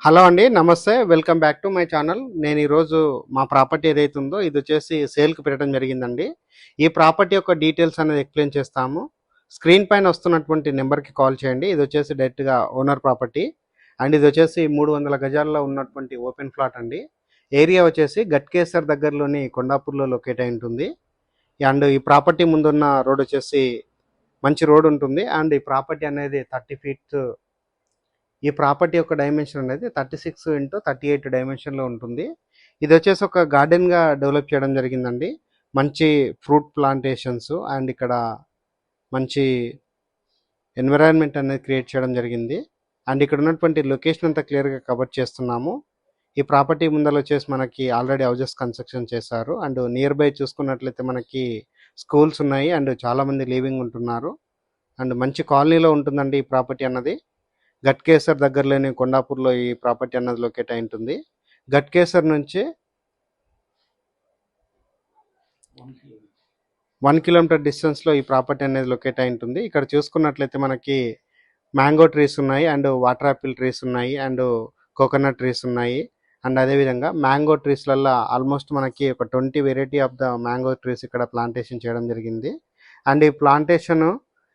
Hello అండి. నమస్తే. Welcome back to my channel. నేను ఈరోజు మా ప్రాపర్టీ ఏదైతే ఉందో ఇది వచ్చేసి సేల్‌కి పెట్టడం జరిగిందండి. ఈ ప్రాపర్టీ యొక్క డీటెయిల్స్ అనేది ఎక్స్‌ప్లెయిన్ చేస్తాము. స్క్రీన్ పైన వస్తున్నటువంటి నెంబర్‌కి కాల్ చేయండి. ఇది వచ్చేసి డైరెక్ట్‌గా ఓనర్ ప్రాపర్టీ అండ్ ఇది వచ్చేసి 300 గజాల్లో ఉన్నటువంటి ఓపెన్ ప్లాట్ అండి. ఏరియా వచ్చేసి గట్కేసర్ దగ్గరలోని కొండాపూర్‌లో లొకేట్ అయి ఉంటుంది. అండ్ ఈ ప్రాపర్టీ ముందున్న రోడ్ వచ్చేసి మంచి రోడ్ ఉంటుంది. అండ్ ఈ ప్రాపర్టీ అనేది 30 ఫీట్స్ ఈ ప్రాపర్టీ యొక్క డైమెన్షన్ అనేది 36x38 డైమెన్షన్లో ఉంటుంది. ఇది వచ్చేసి ఒక గార్డెన్గా డెవలప్ చేయడం జరిగిందండి. మంచి ఫ్రూట్ ప్లాంటేషన్స్ అండ్ ఇక్కడ మంచి ఎన్విరాన్మెంట్ అనేది క్రియేట్ చేయడం జరిగింది. అండ్ ఇక్కడ ఉన్నటువంటి లొకేషన్ అంతా క్లియర్గా కవర్ చేస్తున్నాము. ఈ ప్రాపర్టీ ముందర వచ్చేసి మనకి ఆల్రెడీ హౌజెస్ కన్స్ట్రక్షన్ చేశారు. అండ్ నియర్ బై చూసుకున్నట్లయితే మనకి స్కూల్స్ ఉన్నాయి అండ్ చాలామంది లివింగ్ ఉంటున్నారు. అండ్ మంచి కాలనీలో ఉంటుందండి ఈ ప్రాపర్టీ అన్నది. గట్కేసర్ దగ్గరలోని కొండాపూర్లో ఈ ప్రాపర్టీ అన్నది లొకేట్ అయి ఉంటుంది. గట్కేసర్ నుంచి 1 కిలోమీటర్ డిస్టెన్స్లో ఈ ప్రాపర్టీ అనేది లొకేట్ అయి ఉంటుంది. ఇక్కడ చూసుకున్నట్లయితే మనకి మ్యాంగో ట్రీస్ ఉన్నాయి అండ్ వాటర్ యాపిల్ ట్రీస్ ఉన్నాయి అండ్ కోకోనట్ ట్రీస్ ఉన్నాయి. అండ్ అదేవిధంగా మ్యాంగో ట్రీస్లలో ఆల్మోస్ట్ మనకి ఒక 20 variety of the mango trees ఇక్కడ ప్లాంటేషన్ చేయడం జరిగింది. అండ్ ఈ ప్లాంటేషన్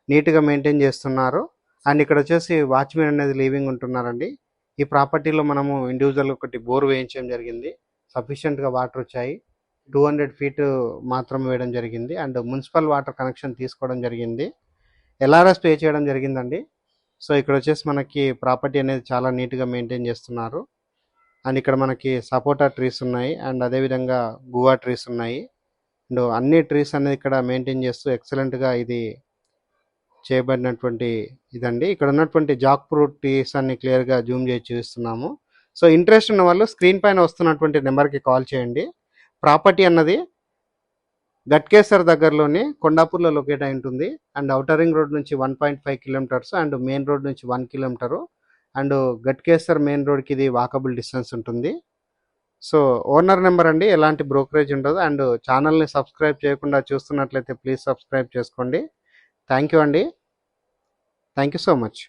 నీట్గా మెయింటైన్ చేస్తున్నారు. అండ్ ఇక్కడ వచ్చేసి వాచ్మెన్ అనేది లివింగ్ ఉంటున్నారండి. ఈ ప్రాపర్టీలో మనము ఇండివిజువల్ ఒకటి బోర్ వేయించడం జరిగింది. సఫిషియెంట్గా వాటర్ వచ్చాయి. 200 ఫీట్ మాత్రం వేయడం జరిగింది. అండ్ మున్సిపల్ వాటర్ కనెక్షన్ తీసుకోవడం జరిగింది. ఎల్ఆర్ఎస్ పే చేయడం జరిగిందండి. సో ఇక్కడ వచ్చేసి మనకి ప్రాపర్టీ అనేది చాలా నీట్గా మెయింటైన్ చేస్తున్నారు. అండ్ ఇక్కడ మనకి సపోటా ట్రీస్ ఉన్నాయి అండ్ అదేవిధంగా గువా ట్రీస్ ఉన్నాయి. అండ్ అన్ని ట్రీస్ అనేది ఇక్కడ మెయింటైన్ చేస్తూ ఎక్సలెంట్గా ఇది చేయబడినటువంటి ఇదండి. ఇక్కడ ఉన్నటువంటి జాక్ ఫ్రూట్ ట్రీస్ అన్ని క్లియర్గా జూమ్ చేసి చూపిస్తున్నాము. సో ఇంట్రెస్ట్ ఉన్న వాళ్ళు స్క్రీన్ పైన వస్తున్నటువంటి నెంబర్కి కాల్ చేయండి. ప్రాపర్టీ అన్నది గట్కేసర్ దగ్గరలోని కొండాపూర్లో లొకేట్ అయి ఉంటుంది. అండ్ ఔటర్ రింగ్ రోడ్ నుంచి 1.5 కిలోమీటర్స్ అండ్ మెయిన్ రోడ్ నుంచి 1 కిలోమీటరు. అండ్ గట్కేసర్ మెయిన్ రోడ్కి ఇది వాకబుల్ డిస్టెన్స్ ఉంటుంది. సో ఓనర్ నెంబర్ అండి, ఎలాంటి బ్రోకరేజ్ ఉండదు. అండ్ ఛానల్ని సబ్స్క్రైబ్ చేయకుండా చూస్తున్నట్లయితే ప్లీజ్ సబ్స్క్రైబ్ చేసుకోండి. థ్యాంక్ యూ అండి. Thank you so much.